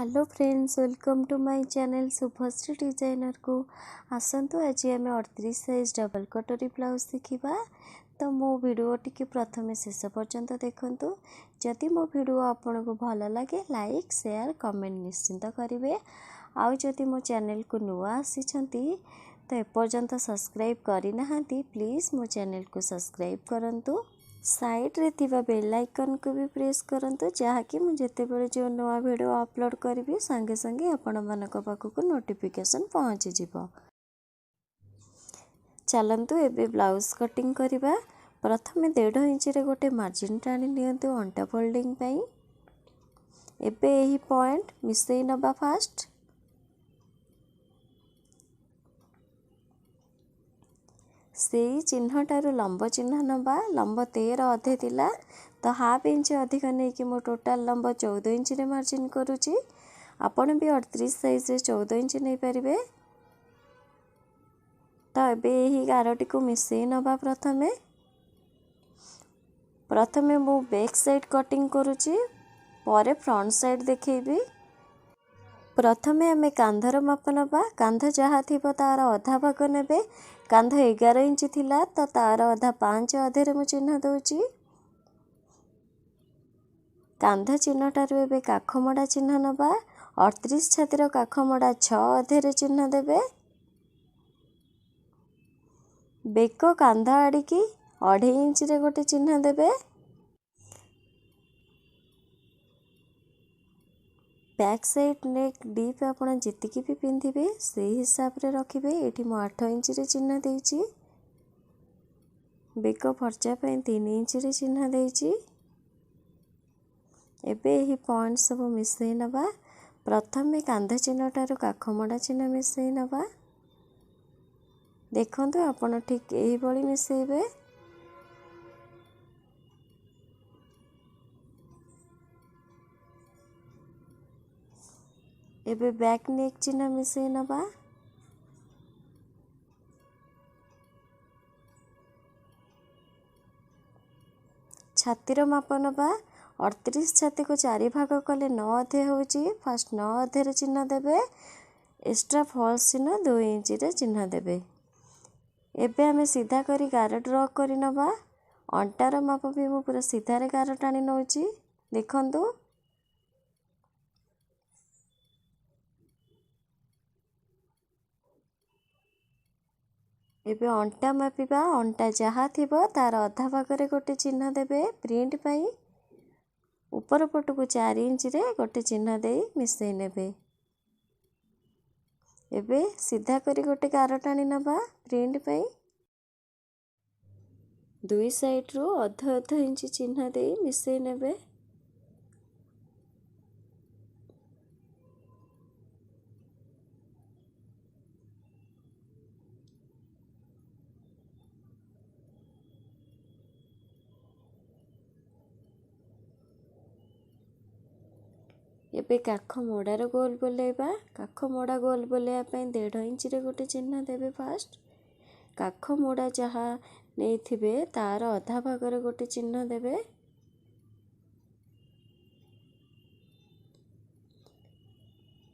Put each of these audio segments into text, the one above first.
Hello friends, welcome to my channel Subhashree designer को। आसतु आज आम 38 साइज डबल कटोरी ब्लाउज शिखा। तो मो वीडियो टी प्रथम शेष पर्यंत देखंतु। जदि मो वीडियो आपन को भल लगे लाइक शेयर कमेंट निश्चिंत करेंगे। आउ जदि मो चैनल को नुआ आसी तो एपर्यंत सब्सक्राइब करना प्लीज मो चैनल को सब्सक्राइब करंतु। साइड रे थिबा बेल आइकन को भी प्रेस करंतु, जहाँकि मुझे जेतेबेले जो नवा वीडियो अपलोड करी संगे संगे आपण मानक पाखक नोटिफिकेशन पहुँची जिवो। चलंतु एबे ब्लाउज कटिंग करिबा। प्रथमे 1.5 इंच रे गोटे मार्जिन टाणी नियंतु अंटा फोल्डिंग पई। एबे एही पॉइंट मिसई नबा फास्ट। से चिन्हटारू लंब चिन्ह नबा। लंब 13 अधे थिला तो हाफ इंच अधिक नहीं कि मो टोटाल लंब 14 इंच रे मार्जिन करुची। आपण भी 38 साइज रे 14 इंच नहीं पारिबे। तो एबे एही गारटी को मिसई नबा। प्रथमे मो बैक साइड कटिंग करुची, परे फ्रंट साइड देखैबी। प्रथमे आम कांधर माप नबा। कांध जहाँ थी तार अधा भाग नेबे। कांध 11 इंच थिला तो तार अधा 5 अधे मु चिन्ह दउची। कांध चिन्हटारू एबे काखमड़ा चिन्ह नबा। 38 छातीर काखमड़ा 6 अधे चिन्ह देबे। बेक कांध आड़िकी 2.5 इंच रे गोटे चिन्ह देबे। बैक साइड नेक डीप आपण जितिकी भी पिंधिबे से हिसाब रे रखिबे। एठी मो 8 इंच रे चिन्ह देइची। बेक फर्चा पे 3 इंच रे चिन्ह देइची। एबे एही पॉइंट सब मिसई नबा। प्रथमे कांध चिन्हटारू काखमड़ा चिन्ह मिसई नबा। देखंतु आपण ठीक एही बळी मिसईबे। एबे बैक नेक चिन्ह मिसई नबा। छातीर माप नबा। 38 छाती को 4 भाग कले 9 अधे होची। फास्ट 9 अधे रे चिन्ह देबे। एक्स्ट्रा फॉल्स चिन्ह 2 इंच रे चिन्ह देबे। एबे हमें सीधा करी गार ड्रॉ करी नबा। अंटार माप भी मु पूरा सीधा रे गार टाणी नउची। देखंतु एबे अंटा मापिबा। अंटा जहाँ थिबो तार अधा भागरे गोटे चिन्ह देबे प्रिंट पाई। ऊपर पट को 4 इंच रे गोटे चिन्ह देई मिसई नेबे। एबे सीधा करी गोटे गार टाणी नबा प्रिंट पाई। 2 साइड रो अध इंच चिन्ह देई मिसई नेबे। एबे काख मोड़ार गोल बोलेबा। काख मोड़ा गोल बोलेया 1.5 इंच रे गोटे चिन्ह देबे फास्ट। काख मोड़ा जहाँ नहीं थिबे तार अधा भागरे गोटे चिन्ह देबे।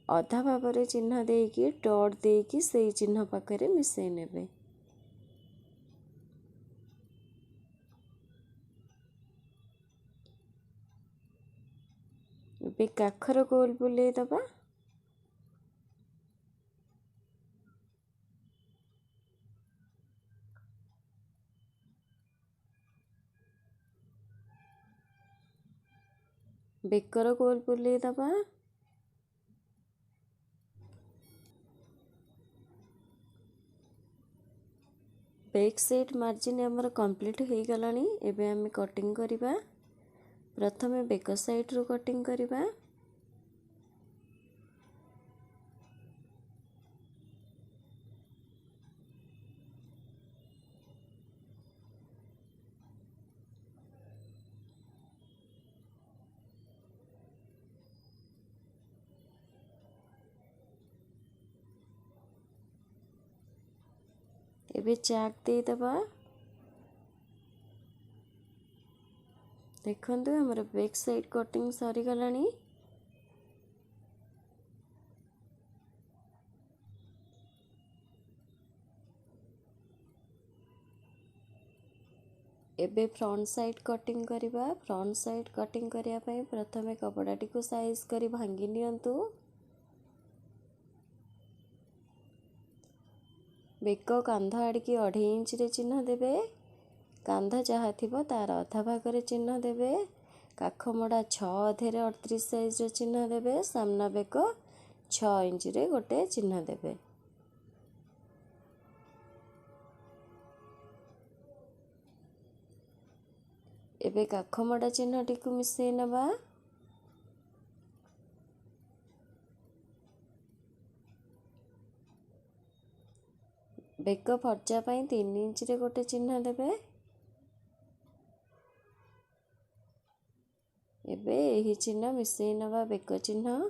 अधा भागरे चिन्ह देकी डॉट देकी सेई चिन्ह पाखरे मिसई नेबे। एबे काखर गोल बुलेई दबा। बेकर गोल बुलेई दबा। बैक साइड मार्जिन हमर कंप्लीट हो गलानी। एबे हम कटिंग करिबा। प्रथमे बेक साइड रो कटिंग करिबा। एबे चाक दे दबा। देखंतु हमर बैक साइड कटिंग सरी गलानी। एबे फ्रंट साइड कटिंग करिबा। फ्रंट साइड कटिंग करिया पई प्रथमे कपड़ाटी को साइज करी भांगी नियंतु। बेक कांध आड़की 2.5 इंच रे चिन्ह देबे। कांध जहाँ थिबो तार अधा भागरे चिन्ह देबे। काख मड़ा 6 अधेरे 38 साइज रे चिन्ह देबे। सामना बेक 6 इंच रे गोटे चिन्ह देबे। एबे काख मड़ा चिन्हटी को मिसई नबा। बेक फर्जा पई 3 इंच रे गोटे चिन्ह देबे। एबे एही चिन्ह मिसई नबा बेक चिन्ह।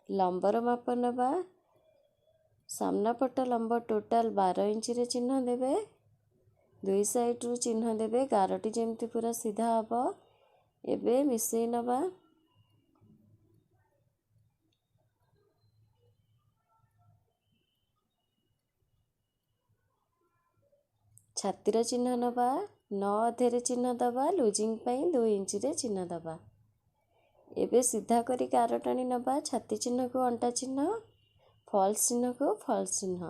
लंबर माप नबा। सामना पट लंब टोटाल 12 इंच रे चिन्ह देबे। दुई साइड रु चिन्ह देबे। गारटी जेमती पूरा सीधा हबो। एबे मिसई नबा। छातीर चिन्ह नबा। 9 अधेरे चिन्ह दबा। लुजिंग पई 2 इंच रे चिन्ह दबा। एबे सीधा करी गार टाणी नबा। छाती चिन्ह को अंटा चिन्ह, फॉल्स चिन्ह को फॉल्स चिन्ह।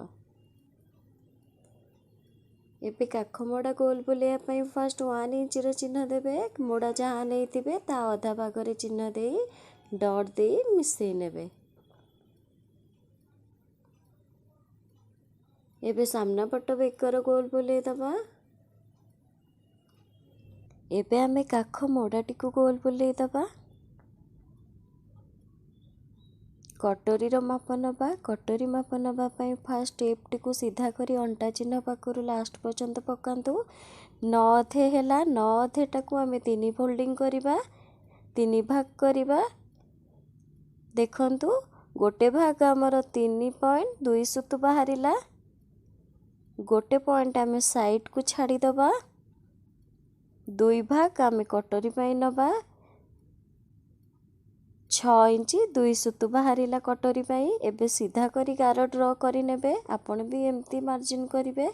एबे काख मोड़ा गोल बुलिया पई फर्स्ट 1 इंच रे चिन्ह देबे। मोड़ा जहाँ नैथिबे ता अधा भागरे चिन्ह देई डॉट देई मिसई नेबे। एबे सामना पट बेकर गोल बुलेई दबा। एबे आमे काख मोड़ाटी को गोल बुलेई दबा। कटोरी रो माप नबा। कटोरी माप नबा पई फास्ट टेप टी को सीधा करी अंटा चिन्ह पाखरु लास्ट पर्यंत पकांतु। 9 अधे हैला। 9 अधे टाकू आमे 3 फोल्डिंग करिबा। 3 भाग करिबा। देखंतु गोटे भाग हमर 3.2 सुत बाहरिला। गोटे पॉइंट आमे साइड को छाड़ी दबा। 2 भाग आमे कटोरी पई नबा। 6 इंच 2 सुत बाहरिला कटोरी पई। एबे सीधा करी गार ड्रॉ करी नेबे। आपण भी एमती मार्जिन करिवे।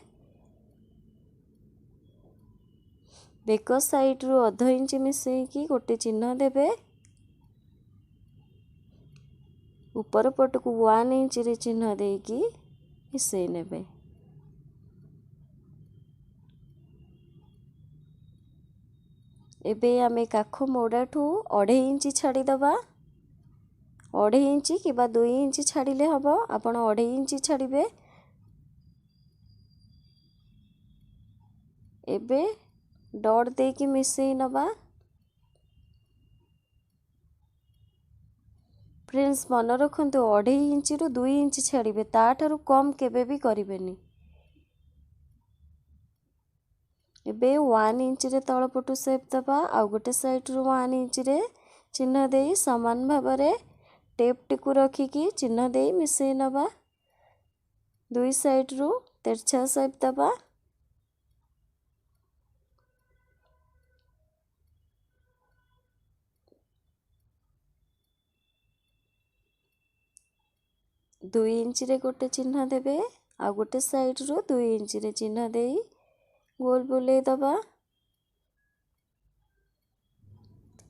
बेक साइड रु 1/2 इंच मिसई की गोटे चिन्ह देबे। ऊपर पट को 1 इंच रे चिन्ह देकी मिसई नेबे। एबे आमे काख मोड़ाठू 2.5 इंच छाड़ी दबा। 2.5 इंच किबा 2 इंच छाड़िले हबो। आपण 2.5 इंच छाड़िबे। एबे डॉट देकी मिसई नबा। फ्रेंड्स मन रखंतु 2.5 इंच रु 2 इंच छाड़िबे। ता ठारू कम केबे भी करिबेनी। एबे 1 इंच रे तळ पटु शेप दबा। आ गोटे साइड रु 1 इंच रे चिन्ह देई समान भाबरे टेप टिकु रखिकी चिन्ह देई मिसई नबा। दुई साइड रु तिरछा शेप दबा। दुई इंच रे गोटे चिन्ह देबे। आ गोटे साइड रु 2 इंच रे चिन्ह देई गोल बुलेई दबा।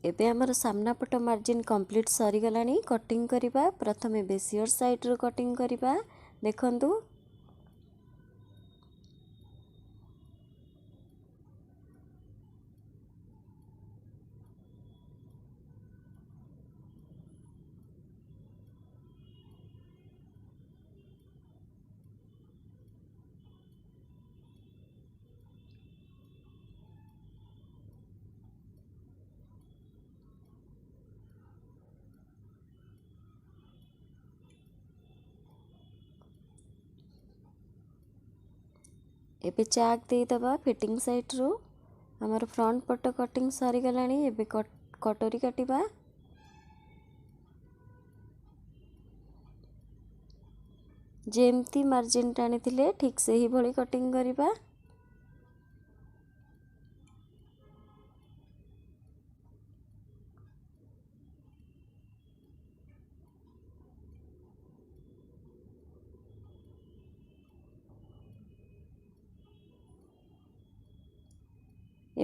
एबे हमर सामना पट मार्जिन कंप्लीट सरी गलानी। कटिंग करिबा। प्रथमे बेसियर साइड रु कटिंग करिबा। देखंतु एबे चाक दे दबा फिटिंग साइड रु। हमर फ्रंट पट कटिंग सरी गलानी। एबे कटोरी काटिबा। जेमती मार्जिन टाणी थिले ठीक सही भली कटिंग करिबा।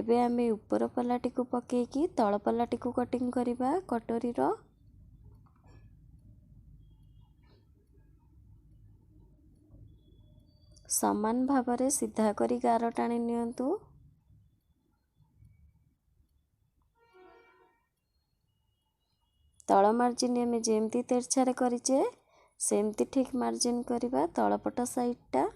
एबे आमे ऊपर पल्लाटी को पकेकी तळ पल्लाटी को कटिंग करिबा कटोरी रो। समान भावरे सीधा करी गार टाणी नियंतु। तळ मार्जिन आमे जेमती तेरछारे करिचे सेमती ठीक मार्जिन करिबा तळपट साइडटा।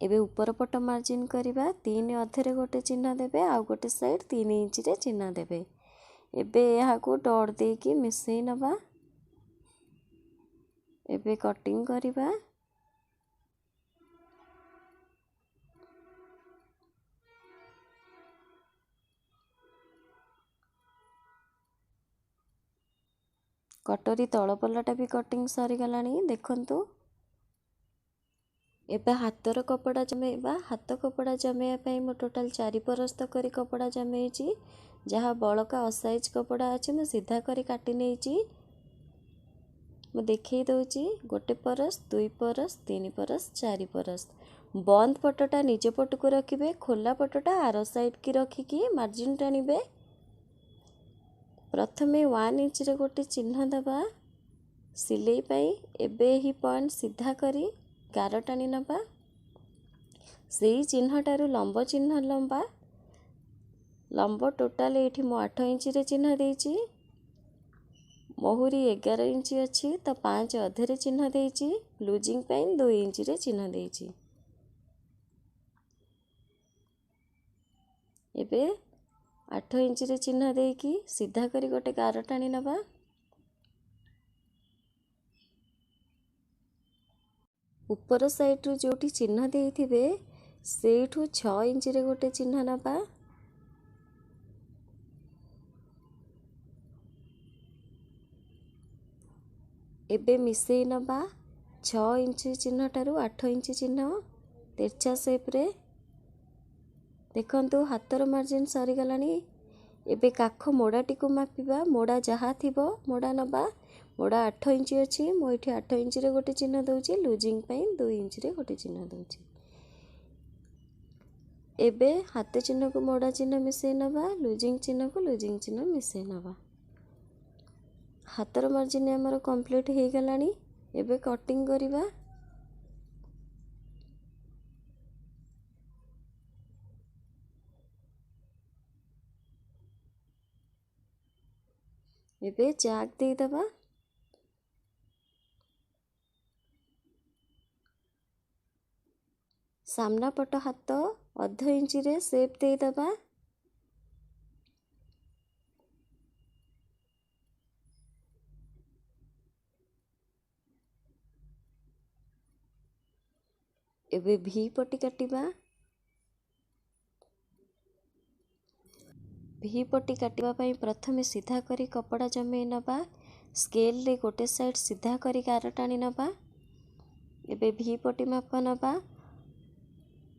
एबे ऊपर पट मार्जिन करिबा 3 अधेरे गोटे चिन्ह देबे आउ गोटे साइड 3 इंच रे चिन्ह देबे। एबे यहाँ को डॉट देकी मिसई नबा। एबे कटिंग करिबा। कटोरी तळ पल्लाटा भी कटिंग सरी गलानी देखंतु। एबे हातर कपड़ा जमेबा। हाथ कपड़ा जमेया पई मो टोटल 4 परस्त करी कपड़ा जमेइची। जहाँ बड़का असाइज कपड़ा अछि मो सीधा करी काटी नेइची। मो देखई दउची गोटे परस 2 परस 3 परस 4 परस। बंद पटटा निजे पट को रखिबे खोला पटटा आरो साइड की रखिकी मार्जिन टाणिबे। प्रथमे 1 इंच रे गोटे चिन्ह दबा सिलाई पाई। एबे ही पॉइंट सीधा करी गार टाणी नबा। सेही चिन्हटारू लंब चिन्ह लंबा लंब टोटाल एठी मो 8 इंच रे चिन्ह देइची। मोहुरी 11 इंच अछि तो 5 अधेरे चिन्ह देइची। लूजिंग पाई 2 इंच रे चिन्ह देइची। एबे 8 इंच रे चिन्ह देकी सीधा करी गोटे गार टाणी नबा। ऊपर साइड रु जोटी चिन्ह देइथिबे सेठू 6 इंच रे गोटे चिन्ह नबा। एबे मिसेई नबा 6 इंच चिन्ह टारू 8 इंच चिन्ह तेरछा शेप रे। देखंतु हातर मार्जिन सरी गलानी। एबे काख मोड़ाटी को मापिबा। मोड़ा जहा थिबो मोड़ा नबा। मोड़ा 8 इंच अछि मो एठी 8 इंच रे गोटे चिन्ह दउची। लूजिंग पाई 2 इंच रे गोटे चिन्ह दउची। एबे हाथ चिन्ह को मोड़ा चिन्ह मिसेई नबा। लूजिंग चिन्ह को लूजिंग चिन्ह मिसेई नबा। हातर मार्जिन हमर कंप्लीट हे गलानी। एबे कटिंग करिबा। एबे जाक दे दबा। सामना पट हाथ अध इंच रे शेप दे दबा। एबे भी पट्टी काटिबा। भी पट्टी काटिबा पई प्रथमे सीधा करी कपड़ा जमेई नबा। स्केल रे गोटे साइड सीधा करी गार टाणी नबा। एबे भी पट्टी माप नबा।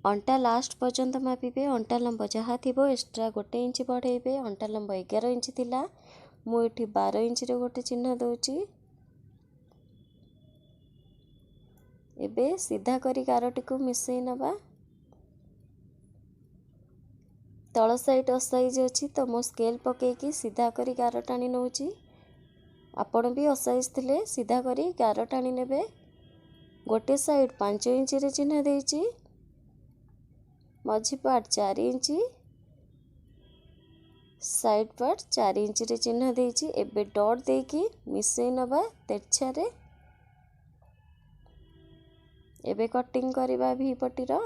अंटा लास्ट पर्यंत मापिबे। अंटा लंब जहा थिबो एक्स्ट्रा गोटे इंच बढ़ेबे। अंटा लंब 11 इंच थिला मु एठी 12 इंच रे गोटे चिन्ह दउची। एबे सीधा करी गारटी को मिसेई नबा। तळ साइड असाइज अछि तो मो स्केल पकेकी सीधा करी गार टाणी नउची। आपण भी असाइज थिले सीधा करी गार टाणी नेबे। गोटे साइड 5 इंच रे चिन्ह देइची। मझी part 4 inch side part 4 inch रे चिन्ह देइची। एबे डॉट देकी मिसेई नबा तेरछा रे। एबे कटिंग करिबा भी पट्टी रो।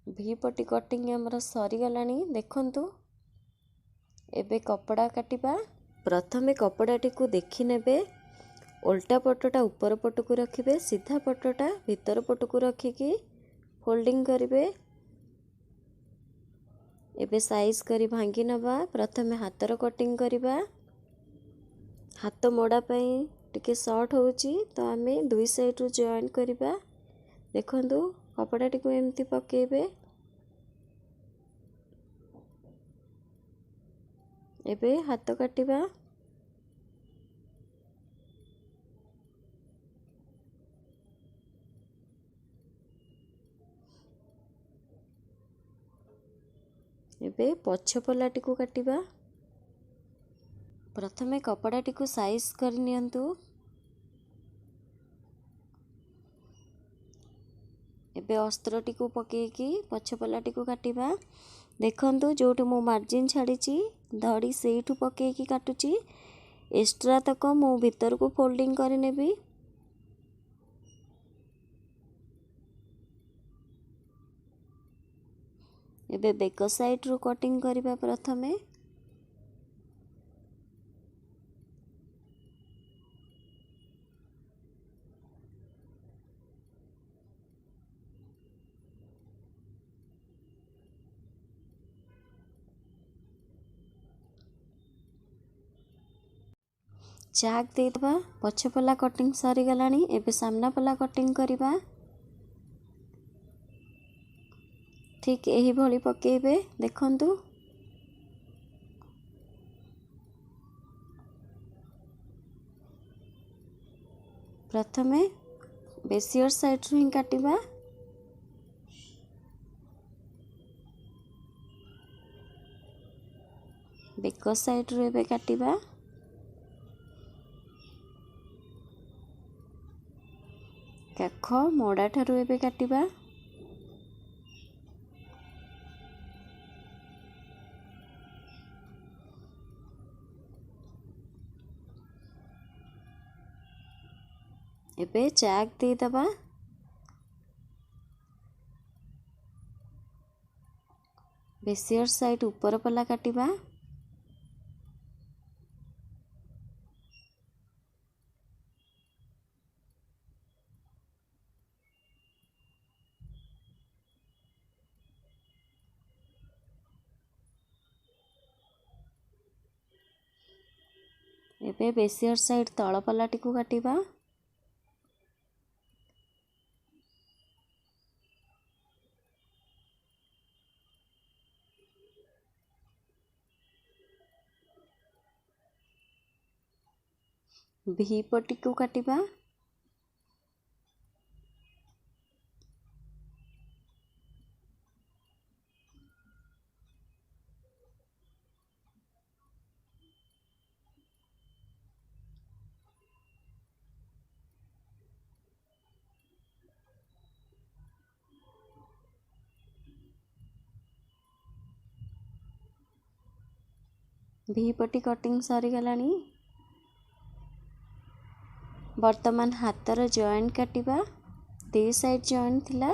भी पट्टी कटिंग हमर सरी गलानी देखंतु। एबे कपड़ा काटिबा। प्रथमे कपड़ाटी को देखि नेबे। उल्टा पटटा ऊपर पट को रखिबे। सीधा पटटा भीतर पट को रखिकी फोल्डिंग करिबे। एबे साइज करी भांगी नबा। प्रथमे हातर कटिंग करिबा। हाथ मोड़ा पई टिके शॉर्ट होउची तो आमे दुई साइड रु जॉइन करिबा। देखंतु कपड़ाटी को एमती पकेबे। एबे हाथ काटिबा। एबे पछ पलाटी को काटिबा। प्रथमे कपड़ाटी को साइज कर नियंतु। एबे अस्त्रटी को पकेकी पछ पलाटी को काटिबा। देखंतु जोटी मो मार्जिन छाड़ी धड़ी सेठू पकेकी काटुची। एक्स्ट्रा तक मो भीतर को फोल्डिंग कर नेबी। एबे बेक साइड रू कटिंग करिबा प्रथमे। चाक देदबा। पछ पला कटिंग सरी गलानी। एबे सामना पला कटिंग करिबा। ठीक एही भली पकेबे। देखंतु प्रथमे बेसियर साइड रू ही काटिबा। बेक साइड रू एबे काटिबा। काख मोड़ा ठारू एबे काटिबा। एबे चाक देदबा। बेसियर साइड ऊपर पला काटिबा। एबे बेसियर साइड तଳ पलाटी को काटिबा। भी पट्टी को काटिबा। भी पट्टी कटिंग सरी गलानी। वर्तमान हाथर जॉइंट काटिबा। दी साइड जॉइंट थिला।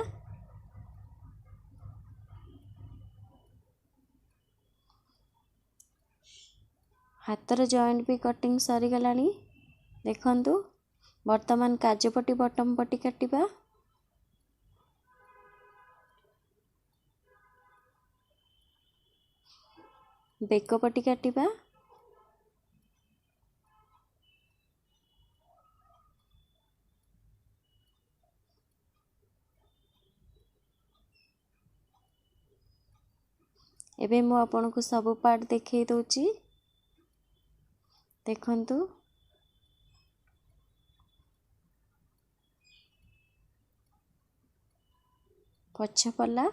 हाथर जॉइंट भी कटिंग सरी गलानी। देखंतु वर्तमान काज पट्टी बटम पट्टी काटिबा। बेक पट्टी काटिबा। एबे मु आपन को सब पार्ट देखै दोची। देखंतु पछ पला,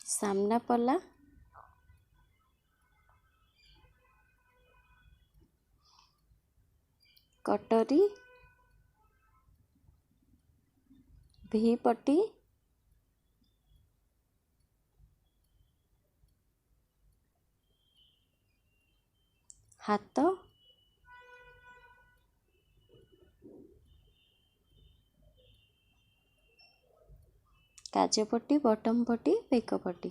सामना पला, कटोरी, भी पट्टी, हाथ, काज पट्टी, बटम पट्टी, बेक पट्टी।